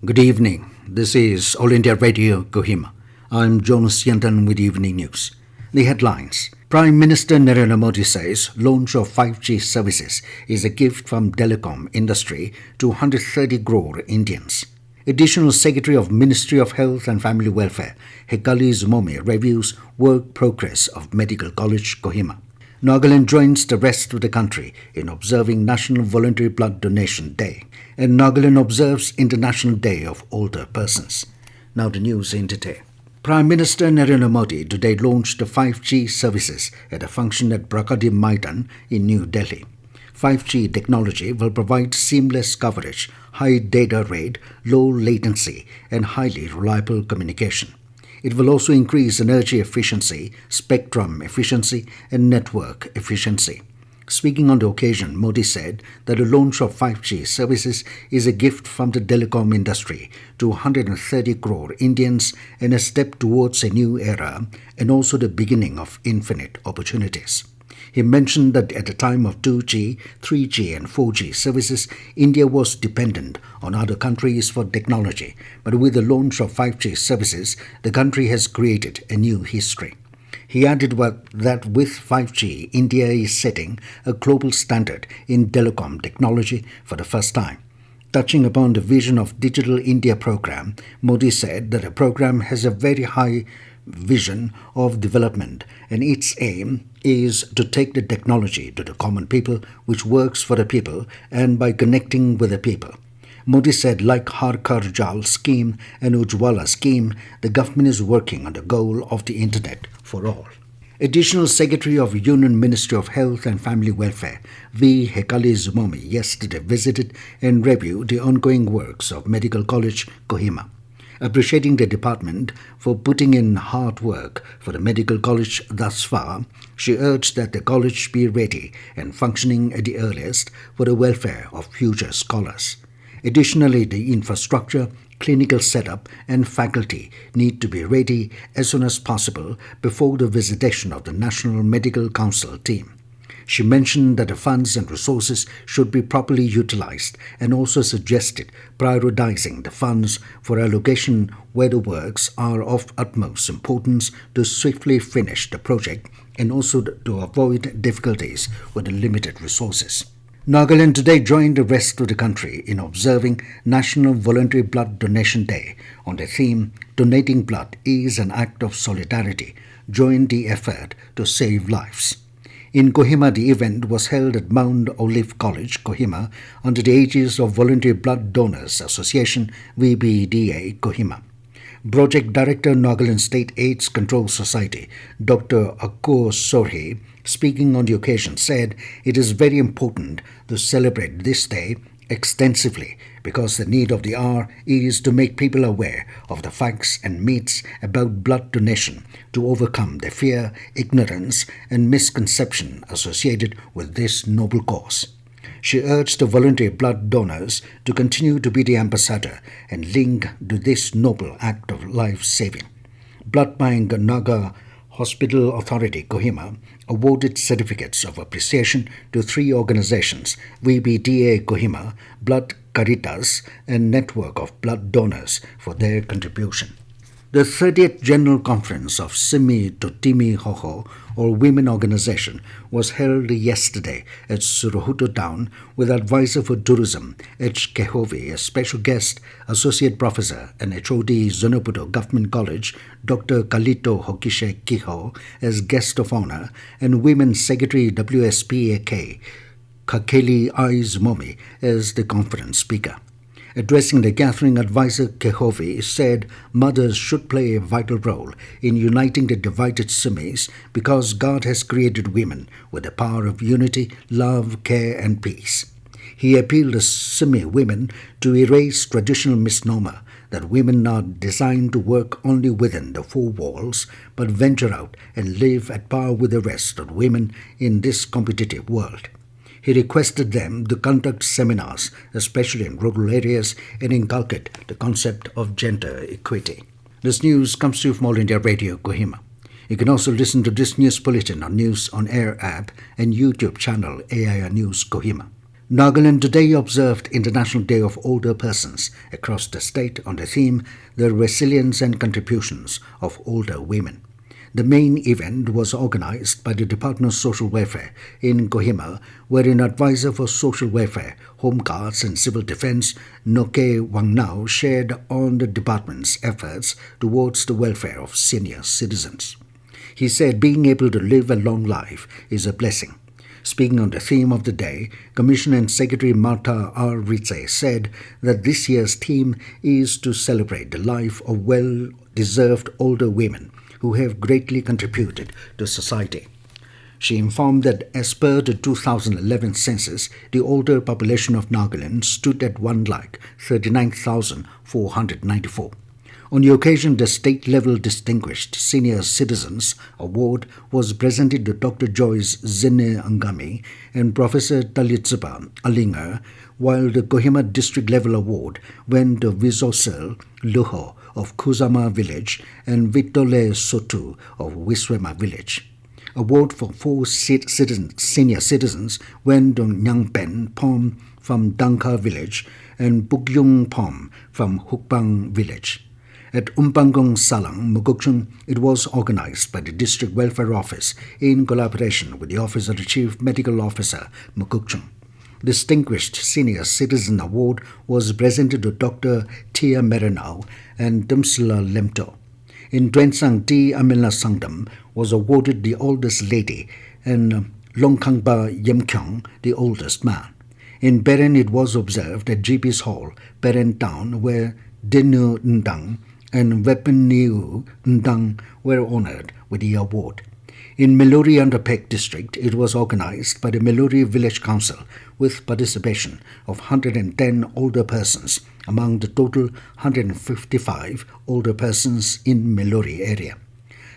Good evening. This is All India Radio Kohima. I'm Jonas Yantan with Evening News. The headlines. Prime Minister Narendra Modi says launch of 5G services is a gift from telecom industry to 130 crore Indians. Additional Secretary of Ministry of Health and Family Welfare, Hekali Zhimomi, reviews work progress of Medical College Kohima. Nagaland joins the rest of the country in observing National Voluntary Blood Donation Day, and Nagaland observes International Day of Older Persons. Now the news in detail. Prime Minister Narendra Modi today launched the 5G services at a function at Prakadi Maidan in New Delhi. 5G technology will provide seamless coverage, high data rate, low latency, and highly reliable communication. It will also increase energy efficiency, spectrum efficiency, and network efficiency. Speaking on the occasion, Modi said that the launch of 5G services is a gift from the telecom industry to 130 crore Indians and a step towards a new era and also the beginning of infinite opportunities. He mentioned that at the time of 2G, 3G and 4G services, India was dependent on other countries for technology, but with the launch of 5G services, the country has created a new history. He added that with 5G, India is setting a global standard in telecom technology for the first time. Touching upon the Vision of Digital India program, Modi said that the program has a very high vision of development, and its aim is to take the technology to the common people, which works for the people and by connecting with the people. Modi said, like Har Ghar Jal scheme and Ujjwala scheme, the government is working on the goal of the internet for all. Additional Secretary of Union Ministry of Health and Family Welfare, V. Hekali Zhimomi, yesterday visited and reviewed the ongoing works of Medical College Kohima. Appreciating the department for putting in hard work for the medical college thus far, she urged that the college be ready and functioning at the earliest for the welfare of future scholars. Additionally, the infrastructure, clinical setup and faculty need to be ready as soon as possible before the visitation of the National Medical Council team. She mentioned that the funds and resources should be properly utilized and also suggested prioritizing the funds for allocation where the works are of utmost importance to swiftly finish the project and also to avoid difficulties with the limited resources. Nagaland today joined the rest of the country in observing National Voluntary Blood Donation Day on the theme Donating Blood is an Act of Solidarity. Join the effort to save lives. In Kohima, the event was held at Mount Olive College, Kohima, under the aegis of Voluntary Blood Donors Association, VBDA, Kohima. Project Director, Nagaland State AIDS Control Society, Dr. Akko Sorhe, speaking on the occasion, said it is very important to celebrate this day extensively because the need of the hour is to make people aware of the facts and myths about blood donation to overcome the fear, ignorance and misconception associated with this noble cause. She urged the voluntary blood donors to continue to be the ambassador and link to this noble act of life-saving. Blood Bank Naga Hospital Authority Kohima awarded certificates of appreciation to 3 organizations, VBDA Kohima, Blood Caritas and Network of Blood Donors for their contribution. The 30th General Conference of Simi Totimi Hoho, or Women Organization, was held yesterday at Suruhutu Town with Advisor for Tourism, H. Kehovi, a special guest, Associate Professor and HOD Zonoputo Government College, Dr. Kalito Hokishe Kiho, as guest of honor, and Women's Secretary WSPAK, Hekali Zhimomi, as the conference speaker. Addressing the gathering, Advisor Kehovi said mothers should play a vital role in uniting the divided Simis because God has created women with the power of unity, love, care and peace. He appealed to Simi women to erase traditional misnomer that women are designed to work only within the 4 walls but venture out and live at par with the rest of women in this competitive world. He requested them to conduct seminars, especially in rural areas, and inculcate the concept of gender equity. This news comes to you from All India Radio Kohima. You can also listen to this news bulletin on News on Air app and YouTube channel AIR News Kohima. Nagaland today observed International Day of Older Persons across the state on the theme The Resilience and Contributions of Older Women. The main event was organized by the Department of Social Welfare in Kohima, where an advisor for social welfare, home guards and civil defense, Noke Wangnao, shared on the department's efforts towards the welfare of senior citizens. He said being able to live a long life is a blessing. Speaking on the theme of the day, Commissioner and Secretary Martha R. Ritze said that this year's theme is to celebrate the life of well-deserved older women who have greatly contributed to society. She informed that as per the 2011 census, the older population of Nagaland stood at 139,494. On the occasion, the state-level Distinguished Senior Citizens Award was presented to Dr. Joyce Zine Angami and Professor Talitsipa Alinger, while the Kohima District-level Award went to Visosel Luho of Kusama Village and Vitole Sotu of Wiswema Village. Award for 4 senior citizens went to Nyangpen Pom from Danka Village and Bugyung Pom from Hukbang Village. At Umpangong Salang, Mugukchung, it was organized by the District Welfare Office in collaboration with the Office of the Chief Medical Officer, Mugukchung. Distinguished Senior Citizen Award was presented to Dr. Tia Merenau and Dumsla Lemto. In Twensang, T. Amila Sangdam was awarded the oldest lady and Longkangba Yemkyong the oldest man. In Beren, it was observed at GP's Hall, Beren Town, where Dinu Ndang and Wepeniu Ndang were honored with the award. In Meluri Underpek District, it was organized by the Meluri Village Council with participation of 110 older persons among the total 155 older persons in Meluri area.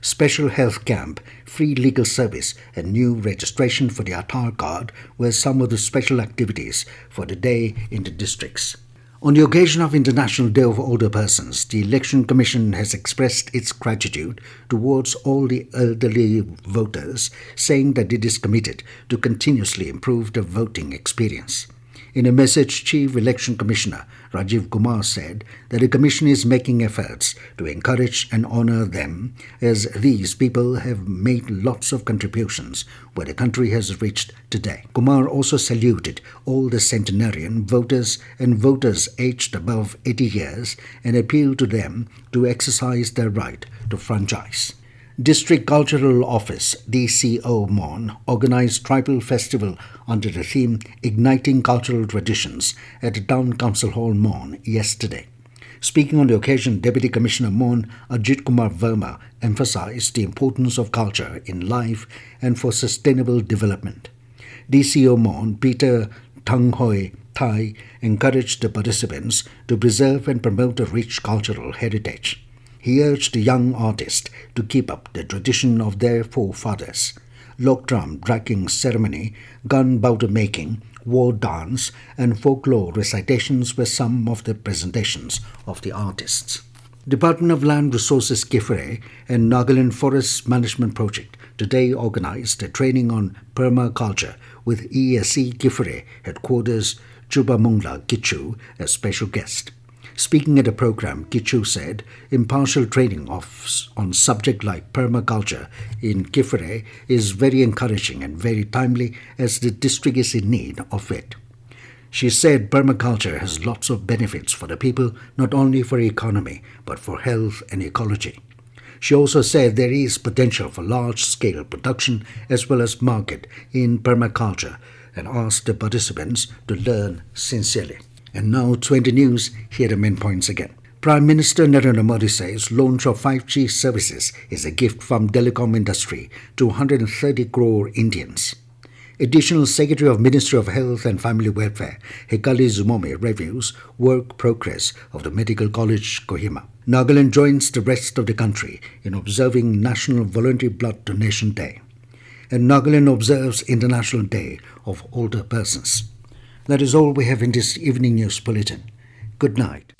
Special health camp, free legal service and new registration for the Aadhaar card were some of the special activities for the day in the districts. On the occasion of International Day of Older Persons, the Election Commission has expressed its gratitude towards all the elderly voters, saying that it is committed to continuously improve the voting experience. In a message, Chief Election Commissioner Rajiv Kumar said that the Commission is making efforts to encourage and honor them, as these people have made lots of contributions where the country has reached today. Kumar also saluted all the centenarian voters and voters aged above 80 years and appealed to them to exercise their right to franchise. District Cultural Office, DCO Mon, organized tribal festival under the theme Igniting Cultural Traditions at the Town Council Hall Mon yesterday. Speaking on the occasion, Deputy Commissioner Mon Ajit Kumar Verma emphasized the importance of culture in life and for sustainable development. DCO Mon Peter Tanghoi Thai encouraged the participants to preserve and promote a rich cultural heritage. He urged the young artists to keep up the tradition of their forefathers. Lokdram dragging ceremony, gun powder making, war dance, and folklore recitations were some of the presentations of the artists. Department of Land Resources Kifere and Nagaland Forest Management Project today organized a training on permaculture with ESC Kifere headquarters Chubamungla Kichu as special guest. Speaking at a program, Kichu said impartial training on subject like permaculture in Kifere is very encouraging and very timely, as the district is in need of it. She said permaculture has lots of benefits for the people, not only for economy, but for health and ecology. She also said there is potential for large-scale production as well as market in permaculture, and asked the participants to learn sincerely. And now 20 News, here are the main points again. Prime Minister Narendra Modi says launch of 5G services is a gift from telecom industry to 130 crore Indians. Additional Secretary of Ministry of Health and Family Welfare, Hekali Zhimomi, reviews work progress of the Medical College Kohima. Nagaland joins the rest of the country in observing National Voluntary Blood Donation Day. And Nagaland observes International Day of Older Persons. That is all we have in this evening news bulletin. Good night.